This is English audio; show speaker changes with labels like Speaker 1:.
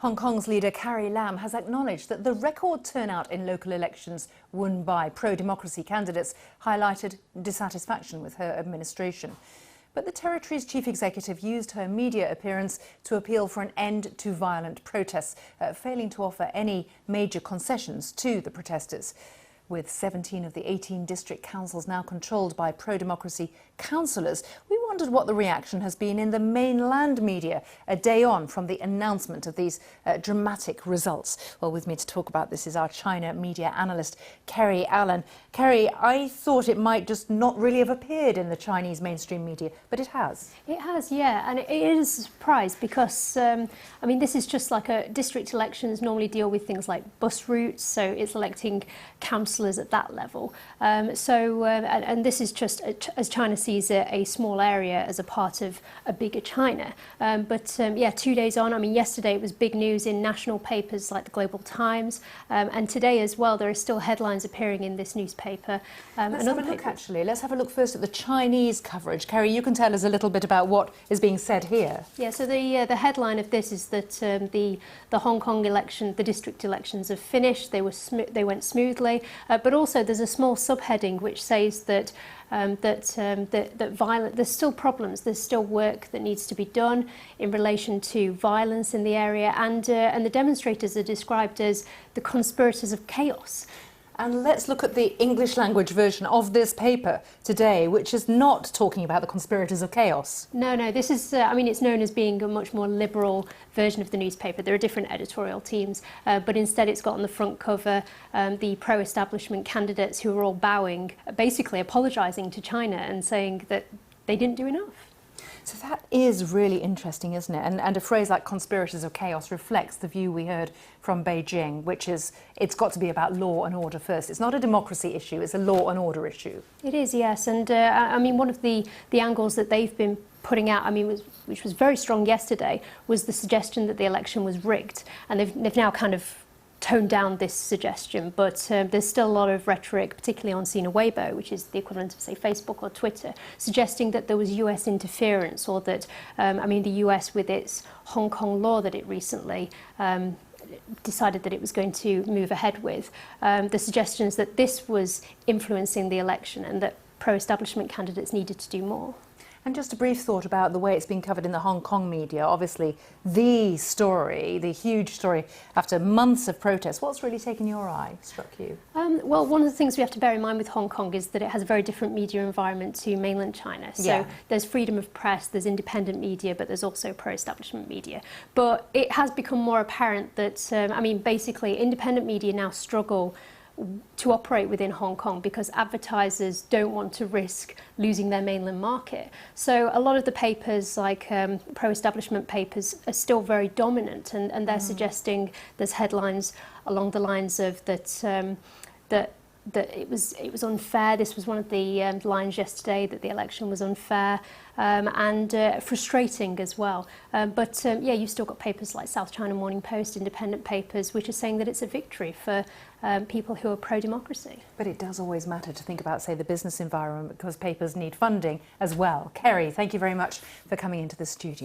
Speaker 1: Hong Kong's leader Carrie Lam has acknowledged that the record turnout in local elections won by pro-democracy candidates highlighted dissatisfaction with her administration. But the territory's chief executive used her media appearance to appeal for an end to violent protests, failing to offer any major concessions to the protesters. With 17 of the 18 district councils now controlled by pro-democracy councillors, we wondered what the reaction has been in the mainland media a day on from the announcement of these dramatic results. Well, with me to talk about this is our China media analyst, Kerry Allen. Kerry, I thought it might just not really have appeared in the Chinese mainstream media, but it has.
Speaker 2: It has, yeah, and it is a surprise because, I mean, this is just like district elections normally deal with things like bus routes, so it's electing councillors at that level. And this is just, as China sees it, a small area as a part of a bigger China. Yeah, 2 days on, I mean, yesterday it was big news in national papers like the Global Times, and today as well there are still headlines appearing in this newspaper.
Speaker 1: Let's have a look, actually. Let's have a look first at the Chinese coverage. Kerry, you can tell us a little bit about what is being said here.
Speaker 2: Yeah, so the headline of this is that the Hong Kong election, the district elections have finished. They went smoothly, but also there's a small subheading which says that there's still problems, there's still work that needs to be done in relation to violence in the area, and the demonstrators are described as the conspirators of chaos.
Speaker 1: And let's look at the English language version of this paper today, which is not talking about the conspirators of chaos.
Speaker 2: No, this is, I mean, it's known as being a much more liberal version of the newspaper. There are different editorial teams, but instead it's got on the front cover the pro-establishment candidates who are all bowing, basically apologising to China and saying that they didn't do enough.
Speaker 1: So that is really interesting, isn't it? And a phrase like conspirators of chaos reflects the view we heard from Beijing, which is it's got to be about law and order first. It's not a democracy issue, it's a law and order issue.
Speaker 2: It is, yes. And I mean, one of the angles that they've been putting out, I mean, which was very strong yesterday, was the suggestion that the election was rigged. And they've now kind of toned down this suggestion, but there's still a lot of rhetoric, particularly on Sina Weibo, which is the equivalent of, say, Facebook or Twitter, suggesting that there was US interference, or that, I mean, the US with its Hong Kong law that it recently decided that it was going to move ahead with, the suggestions that this was influencing the election and that pro-establishment candidates needed to do more.
Speaker 1: And just a brief thought about the way it's been covered in the Hong Kong media. Obviously, the story, the huge story, after months of protests. What's really taken your eye, struck you?
Speaker 2: Well, one of the things we have to bear in mind with Hong Kong is that it has a very different media environment to mainland China. So there's freedom of press, there's independent media, but there's also pro-establishment media. But it has become more apparent that, I mean, basically, independent media now struggle to operate within Hong Kong because advertisers don't want to risk losing their mainland market. So a lot of the papers, like pro-establishment papers, are still very dominant, and they're suggesting there's headlines along the lines of that it was unfair. This was one of the lines yesterday, that the election was unfair and frustrating as well. Yeah, you've still got papers like South China Morning Post, independent papers, which are saying that it's a victory for people who are pro-democracy.
Speaker 1: But it does always matter to think about, say, the business environment, because papers need funding as well. Kerry, thank you very much for coming into the studio.